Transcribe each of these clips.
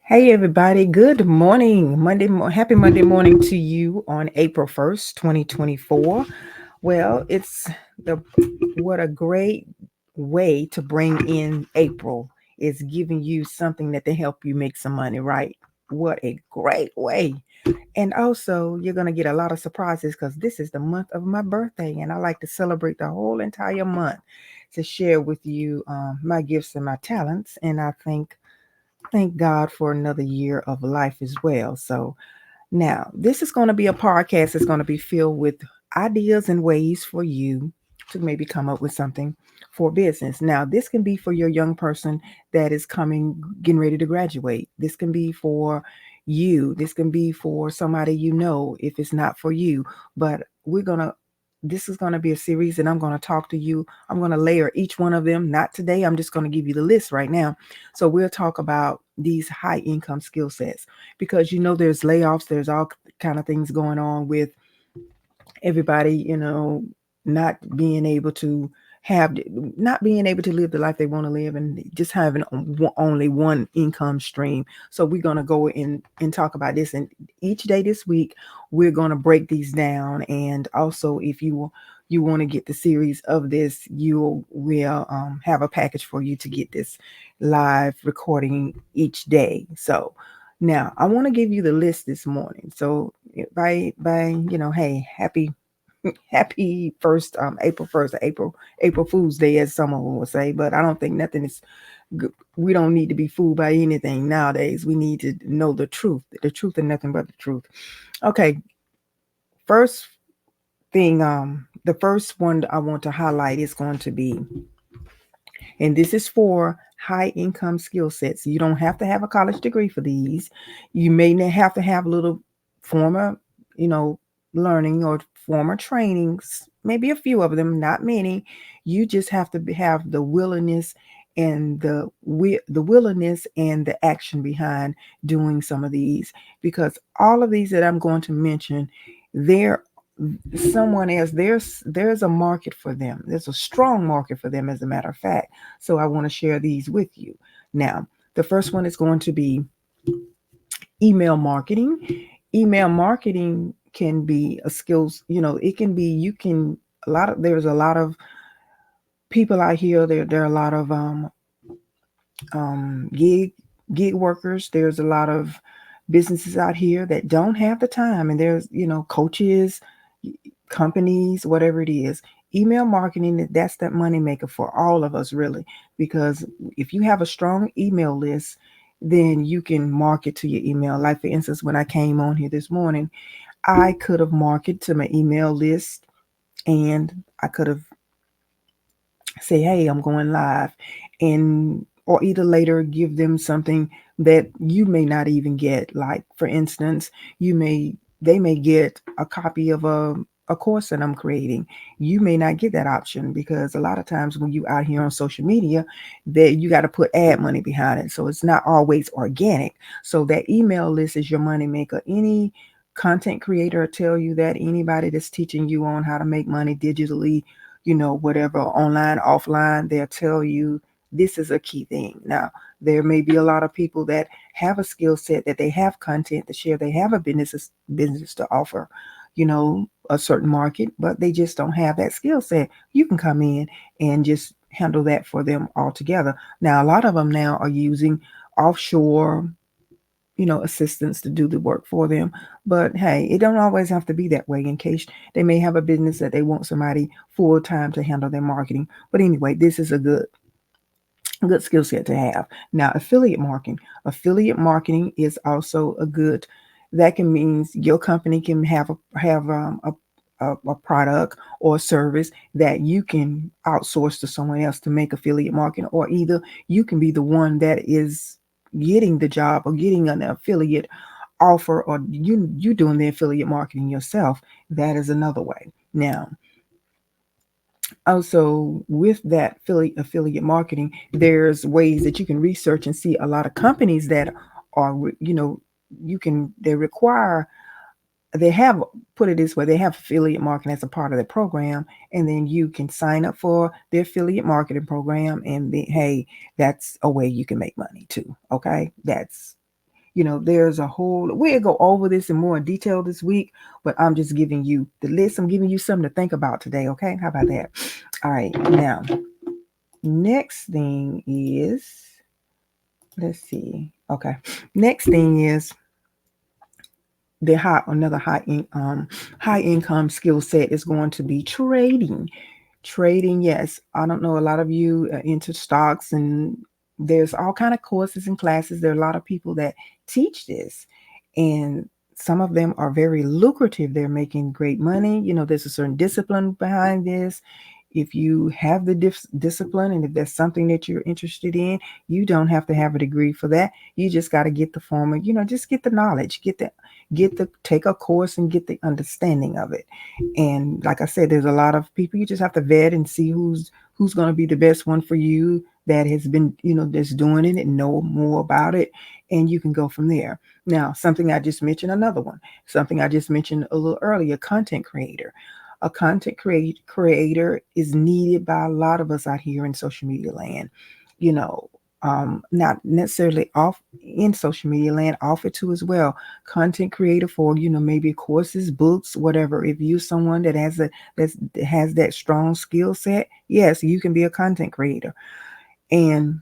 Hey everybody, good morning. Happy Monday morning to you on April 1st, 2024. Well, it's the what a great way to bring in April is giving you something that to help you make some money, right? What a great way. And also, you're going to get a lot of surprises because this is the month of my birthday, and I like to celebrate the whole entire month to share with you my gifts and my talents. And I think thank God for another year of life as well. So now this is going to be a podcast that's going to be filled with ideas and ways for you to maybe come up with something for business. Now, this can be for your young person that is getting ready to graduate. This can be for you. This can be for somebody you know if it's not for you. But this is going to be a series and I'm going to talk to you. I'm going to layer each one of them. Not today. I'm just going to give you the list right now. So we'll talk about these high income skill sets because there's layoffs, there's all kind of things going on with everybody, not being able to have not being able to live the life they want to live and just having only one income stream. So we're going to go in and talk about this, and each day this week we're going to break these down. And also, if you want to get the series of this, you will have a package for you to get this live recording each day. So now I want to give you the list this morning. So hey, happy first April 1st, April Fool's Day, as someone would say. But I don't think nothing is good. We don't need to be fooled by anything nowadays. We need to know the truth and nothing but the truth. Okay, first thing, the first one I want to highlight is going to be, and this is for high income skill sets. You don't have to have a college degree for these. You may not have to have a little former, you know, learning or former trainings, maybe a few of them, not many. You just have to have the willingness and the willingness and the action behind doing some of these, because all of these that I'm going to mention, there someone else, there's a market for them. There's a strong market for them, as a matter of fact. So I want to share these with you. Now, the first one is going to be email marketing. Email marketing can be a skills, it can be, you can, there's a lot of people out here. There are a lot of gig workers. There's a lot of businesses out here that don't have the time, and there's coaches, companies, whatever it is. Email marketing, that's that money maker for all of us, really, because if you have a strong email list, then you can market to your email. Like, for instance, when I came on here this morning, I could have marketed to my email list, and I could have say, hey, I'm going live, and or either later give them something that you may not even get. Like, for instance, they may get a copy of a course that I'm creating. You may not get that option because a lot of times when you out here on social media, that you got to put ad money behind it. So it's not always organic. So that email list is your money maker. Any content creator tell you that, anybody that's teaching you on how to make money digitally, whatever, online, offline, they'll tell you this is a key thing. Now, there may be a lot of people that have a skill set, that they have content to share, they have a business to offer, a certain market, but they just don't have that skill set. You can come in and just handle that for them altogether. Now, a lot of them now are using offshore assistants to do the work for them. But hey, it don't always have to be that way. In case they may have a business that they want somebody full time to handle their marketing. But anyway, this is a good skill set to have. Now, affiliate marketing. Affiliate marketing is also a good. That can mean your company can have a product or service that you can outsource to someone else to make affiliate marketing, or either you can be the one that is getting the job or getting an affiliate offer, or you doing the affiliate marketing yourself. That is another way. Now, also with that affiliate marketing, there's ways that you can research and see a lot of companies that are, they require, they have, put it this way, they have affiliate marketing as a part of their program, and then you can sign up for the affiliate marketing program, and then, hey, that's a way you can make money too. Okay, that's There's a whole, we'll go over this in more detail this week, but I'm just giving you the list. I'm giving you something to think about today. Okay. How about that? All right. Now, next thing is, let's see. Okay. Next thing is another high income skill set is going to be trading. Trading, yes. I don't know, a lot of you are into stocks, and there's all kind of courses and classes. There are a lot of people that teach this, and some of them are very lucrative. They're making great money. There's a certain discipline behind this. If you have the discipline, and if that's something that you're interested in, you don't have to have a degree for that. You just got to get the form, just get the knowledge, take a course and get the understanding of it. And like I said, there's a lot of people. You just have to vet and see who's going to be the best one for you, that has been, that's doing it and know more about it, and you can go from there. Now, something I just mentioned a little earlier, content creator. A content creator is needed by a lot of us out here in social media land. You know, not necessarily off in social media land, off it too as well. Content creator for, maybe courses, books, whatever. If you're someone that has that strong skill set, yes, you can be a content creator, and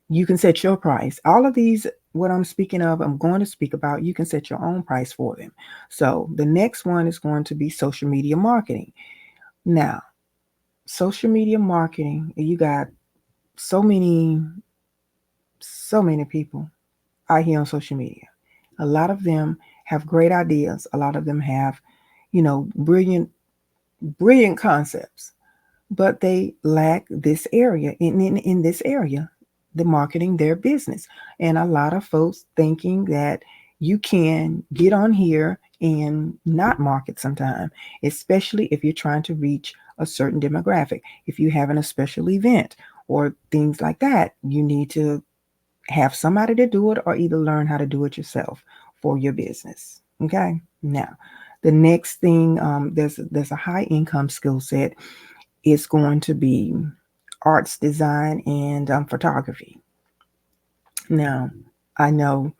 you can set your price. All of these, what I'm speaking of, I'm going to speak about, you can set your own price for them. So the next one is going to be social media marketing. Now, social media marketing, you got so many, so many people out here on social media. A lot of them have great ideas. A lot of them have, brilliant concepts, but they lack this area. In this area, the marketing their business. And a lot of folks thinking that you can get on here and not market sometime, especially if you're trying to reach a certain demographic. If you're having a special event or things like that, you need to have somebody to do it, or either learn how to do it yourself for your business. Okay. Now, the next thing, there's a high income skill set. It's going to be arts, design, and photography. Now, I know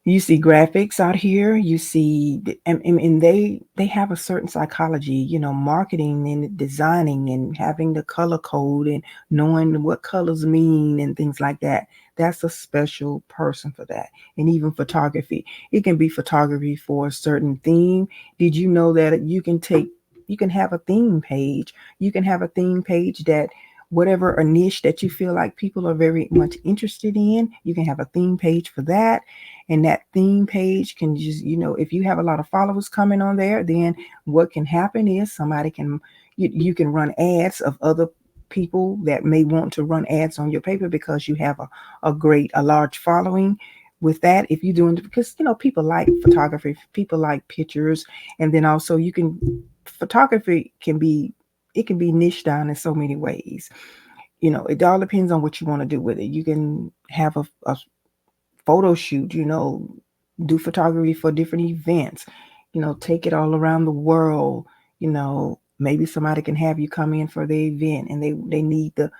you see graphics out here. You see, and they have a certain psychology, marketing and designing and having the color code and knowing what colors mean and things like that. That's a special person for that. And even photography, it can be photography for a certain theme. Did you know that you can have a theme page? You can have a theme page that, whatever a niche that you feel like people are very much interested in, you can have a theme page for that. And that theme page can just, if you have a lot of followers coming on there, then what can happen is you can run ads of other people that may want to run ads on your paper, because you have a large following with that. If you're doing, because people like photography, people like pictures. And then also photography can be niched down in so many ways. It all depends on what you want to do with it. You can have a photo shoot, do photography for different events, take it all around the world. Maybe somebody can have you come in for the event, and they need the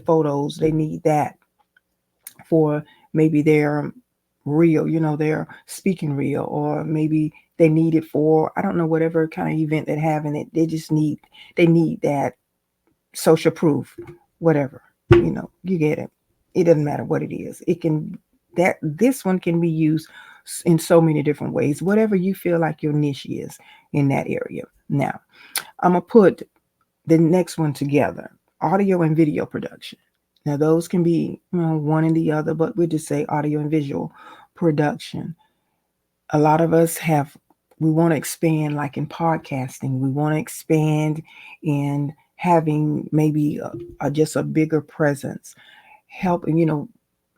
photos. They need that for maybe their reel, their speaking reel, or maybe they need it for, I don't know, whatever kind of event they're having it. They need that social proof, whatever, you get it. It doesn't matter what it is. This one can be used in so many different ways, whatever you feel like your niche is in that area. Now, I'm going to put the next one together: audio and video production. Now, those can be, one and the other, but we'll just say audio and visual production. A lot of us we want to expand, like in podcasting. We want to expand in having maybe just a bigger presence, helping,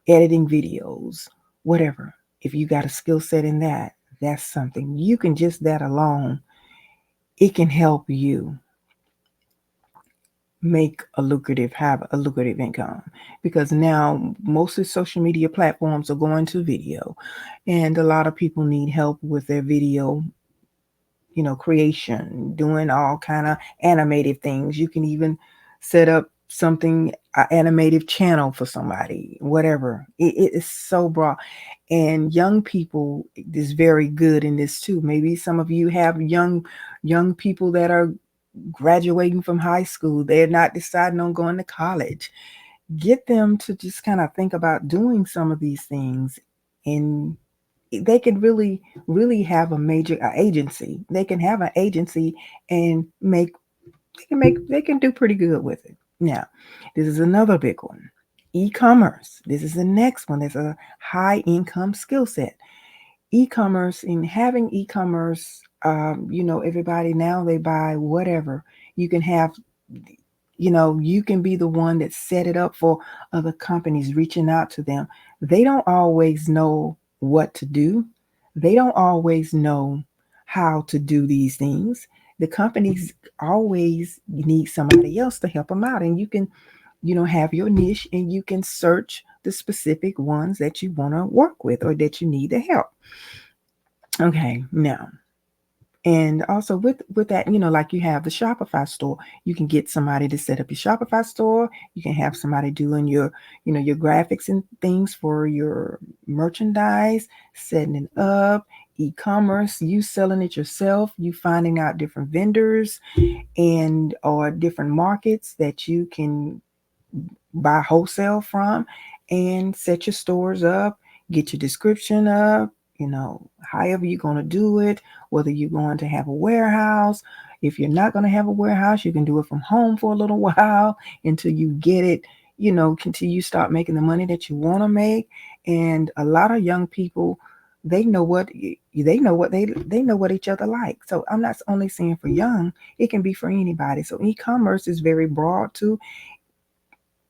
editing videos, whatever. If you got a skill set in that, that's something you can just, that alone, it can help you have a lucrative income, because now most of the social media platforms are going to video, and a lot of people need help with their video, creation, doing all kind of animated things. You can even set up something, an animative channel for somebody, whatever. It is so broad. And young people is very good in this too. Maybe some of you have young people that are graduating from high school. They're not deciding on going to college. Get them to just kind of think about doing some of these things, and they can really have a major agency. They can have an agency and they can do pretty good with it. Now, this is another big one. E-commerce. This is the next one. There's a high income skill set. E-commerce, in having e-commerce, everybody now they buy whatever. You can have, you can be the one that set it up for other companies reaching out to them. They don't always know what to do. They don't always know how to do these things. The companies always need somebody else to help them out. And you can, have your niche and you can search the specific ones that you want to work with or that you need the help. Okay, now, and also with that, like you have the Shopify store, you can get somebody to set up your Shopify store. You can have somebody doing your graphics and things for your merchandise, setting it up, e-commerce, you selling it yourself, you finding out different vendors and or different markets that you can buy wholesale from and set your stores up, get your description up, however you're going to do it, whether you're going to have a warehouse. If you're not going to have a warehouse, you can do it from home for a little while until you get it, until you start making the money that you want to make. And a lot of young people, they know what they know what each other like. So I'm not only saying for young, it can be for anybody. So e-commerce is very broad too,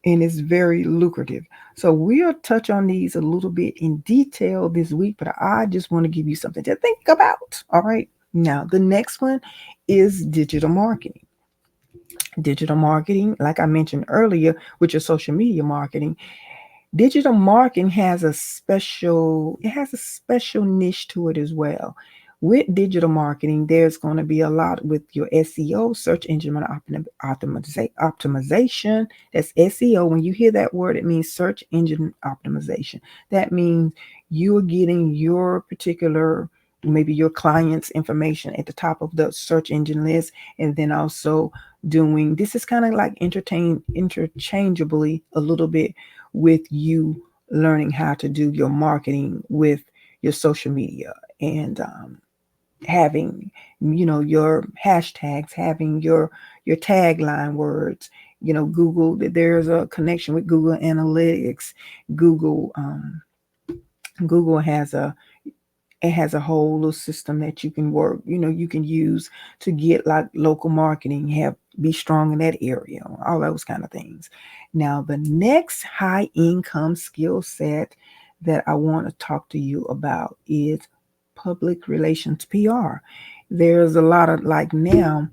and it's very lucrative. So we'll touch on these a little bit in detail this week, but I just want to give you something to think about. All right. Now, the next one is digital marketing. Digital marketing, like I mentioned earlier, with your social media marketing, digital marketing has a special niche to it as well. With digital marketing, there's going to be a lot with your SEO, search engine optimization. That's SEO. When you hear that word, it means search engine optimization. That means you're getting your particular, maybe your client's information at the top of the search engine list, and then also doing, this is kind of like interchangeably a little bit with you learning how to do your marketing with your social media, and having your hashtags, having your tagline words. Google, there's a connection with Google Analytics. Google has a whole little system that you can work, you can use to get like local marketing, be strong in that area, all those kind of things. Now, the next high income skill set that I want to talk to you about is public relations, PR. There's a lot of, like, now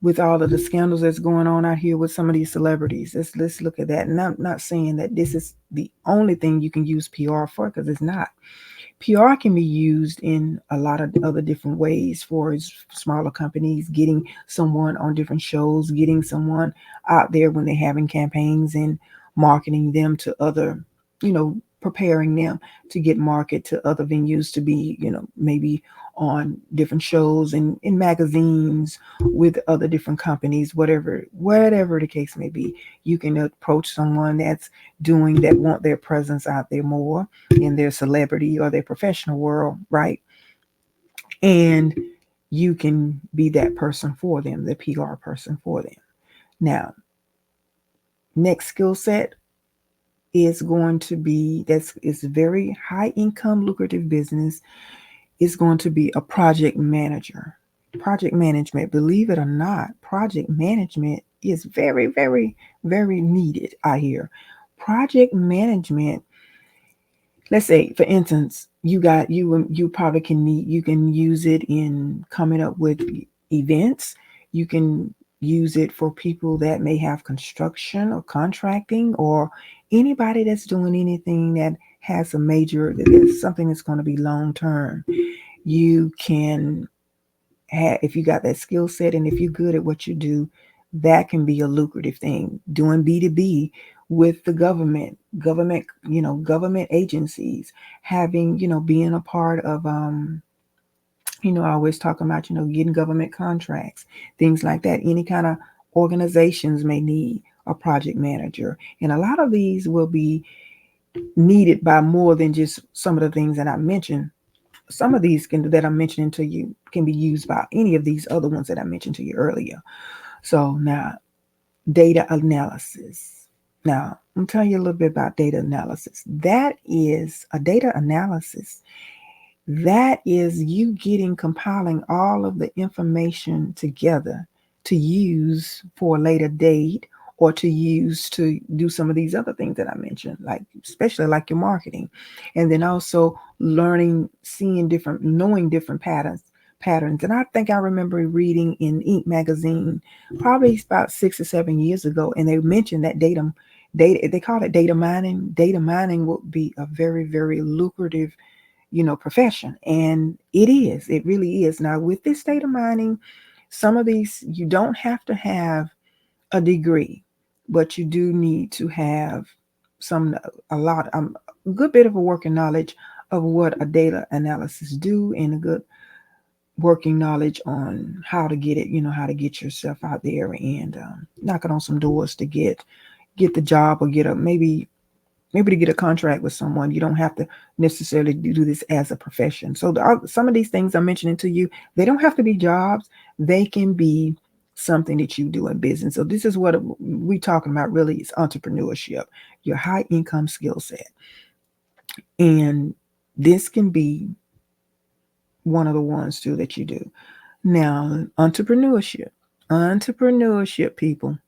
with all of the scandals that's going on out here with some of these celebrities, let's look at that. And I'm not saying that this is the only thing you can use PR for, because it's not. PR can be used in a lot of other different ways for smaller companies, getting someone on different shows, getting someone out there when they're having campaigns and marketing them to other, preparing them to get market to other venues, to be, maybe on different shows and in magazines with other different companies, whatever the case may be. You can approach someone that's doing that, want their presence out there more in their celebrity or their professional world, right? And you can be that person for them, the PR person for them. Now, next skill set is going to be, it's very high income, lucrative business, is going to be a project manager. Project management, believe it or not, project management is very, very, very needed out here. Project management, let's say, for instance, you probably you can use it in coming up with events. You can use it for people that may have construction or contracting, or anybody that's doing anything that has that's something that's going to be long term. You can have, if you got that skill set and if you're good at what you do, that can be a lucrative thing. Doing B2B with the government agencies, having, being a part of, I always talk about, getting government contracts, things like that. Any kind of organizations may need a project manager. And a lot of these will be needed by more than just some of the things that I mentioned. Some of these that I'm mentioning to you can be used by any of these other ones that I mentioned to you earlier. So now, data analysis. Now, I'm telling you a little bit about data analysis. That is a data analysis. That is you compiling all of the information together to use for a later date, or to use to do some of these other things that I mentioned, like especially like your marketing. And then also learning, knowing different patterns. And I think I remember reading in Inc. magazine probably about 6 or 7 years ago, and they mentioned that data, they call it data mining. Data mining would be a very, very lucrative profession. And it really is. Now, with this data mining, some of these, you don't have to have a degree, but you do need to have a good bit of a working knowledge of what a data analysis do, and a good working knowledge on how to get it, how to get yourself out there and knocking on some doors to get the job, or get a maybe to get a contract with someone. You don't have to necessarily do this as a profession. So some of these things I'm mentioning to you, they don't have to be jobs. They can be something that you do in business. So this is what we're talking about really, is entrepreneurship, your high income skill set. And this can be one of the ones too that you do. Now, entrepreneurship, people,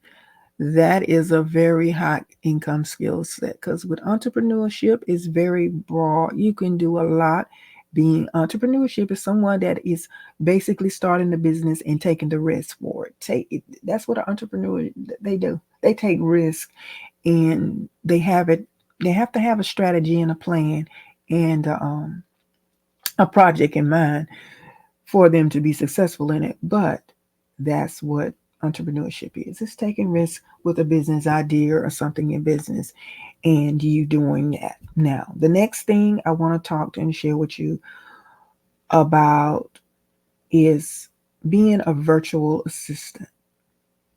that is a very high income skill set, because with entrepreneurship is very broad. You can do a lot. Being entrepreneurship is someone that is basically starting the business and taking the risk for it. That's what an entrepreneur, they do. They take risk, and they have to have a strategy and a plan, and a project in mind for them to be successful in it. But that's what entrepreneurship is. It's taking risks with a business idea or something in business, and you doing that. Now, the next thing I want to talk to and share with you about is being a virtual assistant.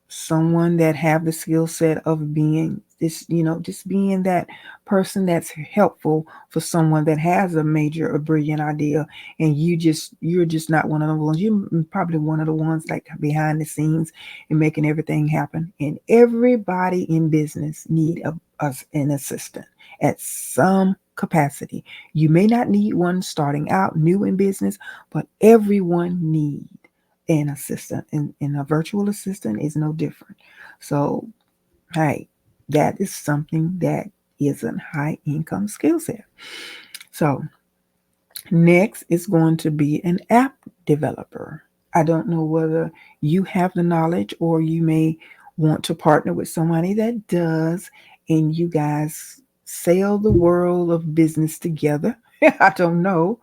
Someone that have the skill set of being this, just being that person that's helpful for someone that has a major or brilliant idea, and you're just not one of the ones. You're probably one of the ones like behind the scenes and making everything happen. And everybody in business need an assistant at some capacity. You may not need one starting out new in business, but everyone needs an assistant, and a virtual assistant is no different. So, hey, that is something that is a high income skill set. So, next is going to be an app developer. I don't know whether you have the knowledge, or you may want to partner with somebody that does, and you guys sail the world of business together. I don't know.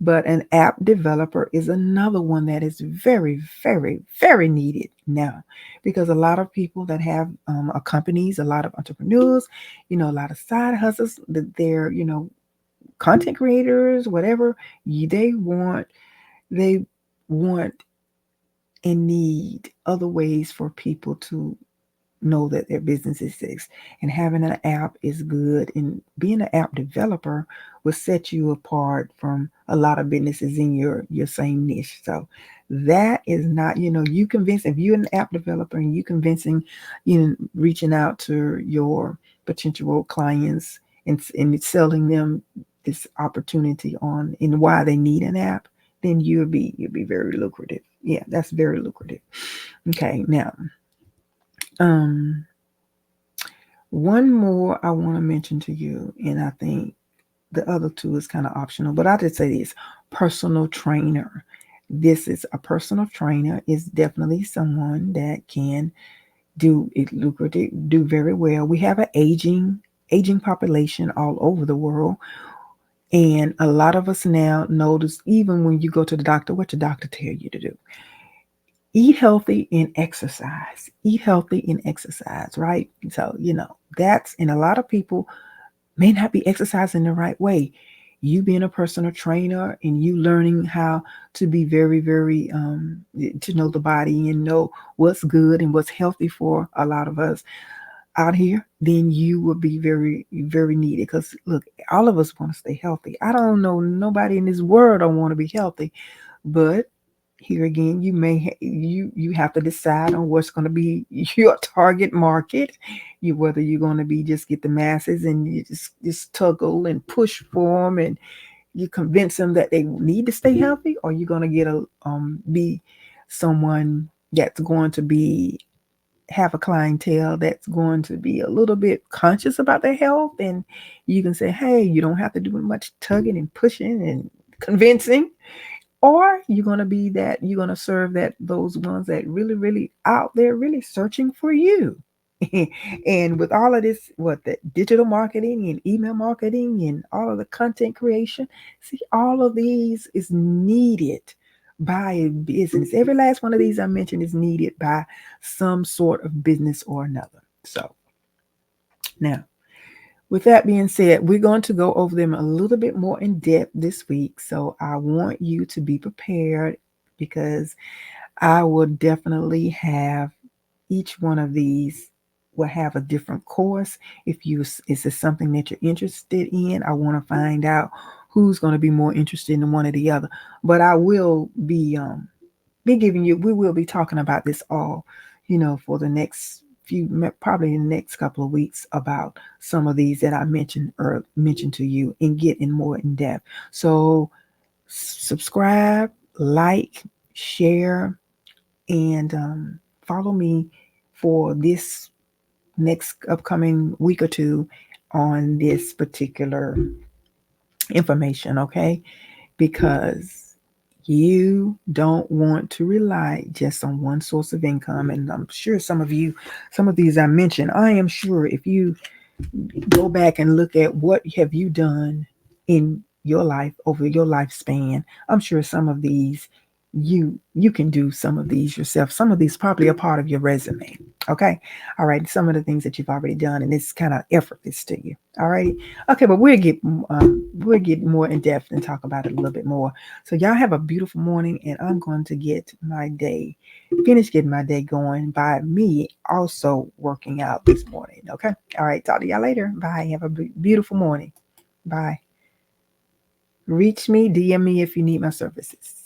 But an app developer is another one that is very, very, very needed now, because a lot of people that have companies, a lot of entrepreneurs, a lot of side hustles, that they're, content creators, whatever, they want and need other ways for people to know that their business exists. And having an app is good. And being an app developer will set you apart from a lot of businesses in your same niche. So that is not, you convince, if you're an app developer and you convincing, reaching out to your potential clients, and selling them this opportunity on and why they need an app, then you'll be very lucrative. Yeah, that's very lucrative. Okay, now one more I want to mention to you, and I think the other two is kind of optional, but I just say this: personal trainer. This is a personal trainer is definitely someone that can do it lucrative, do very well. We have an aging population all over the world. And a lot of us now notice, even when you go to the doctor, what your doctor tell you to do. Eat healthy and exercise. Eat healthy and exercise, right? So, that's, and a lot of people may not be exercising the right way. You being a personal trainer and you learning how to be very, very, to know the body and know what's good and what's healthy for a lot of us out here, then you will be very, very needed. Because look, all of us want to stay healthy. I don't know nobody in this world don't want to be healthy, but here again, you have to decide on what's going to be your target market. Whether you're going to be just get the masses and you just tuggle and push for them and you convince them that they need to stay healthy, or you're going to get a be someone that's going to be have a clientele that's going to be a little bit conscious about their health, and you can say, hey, you don't have to do much tugging and pushing and convincing, or you're going to serve that those ones that really, really out there really searching for you. And with all of this, what the digital marketing and email marketing and all of the content creation, see, all of these is needed by a business. Every last one of these I mentioned is needed by some sort of business or another. So now, with that being said, we're going to go over them a little bit more in depth this week. So I want you to be prepared, because I will definitely have each one of these will have a different course. If you is this something that you're interested in, I want to find out who's going to be more interested in one or the other. But I will be giving you, we will be talking about this all, for the next probably in the next couple of weeks, about some of these that I mentioned to you and get in more in depth. So subscribe, like, share, and follow me for this next upcoming week or two on this particular information, okay? Because you don't want to rely just on one source of income. And I'm sure some of these I mentioned, I am sure if you go back and look at what have you done in your life over your lifespan, I'm sure some of these you can do some of these yourself. Some of these probably are part of your resume. Okay. All right. Some of the things that you've already done, and it's kind of effortless to you. All right. Okay. But we'll get more in depth and talk about it a little bit more. So y'all have a beautiful morning, and I'm going to finish getting my day going by me also working out this morning. Okay. All right. Talk to y'all later. Bye. Have a beautiful morning. Bye. Reach me, DM me if you need my services.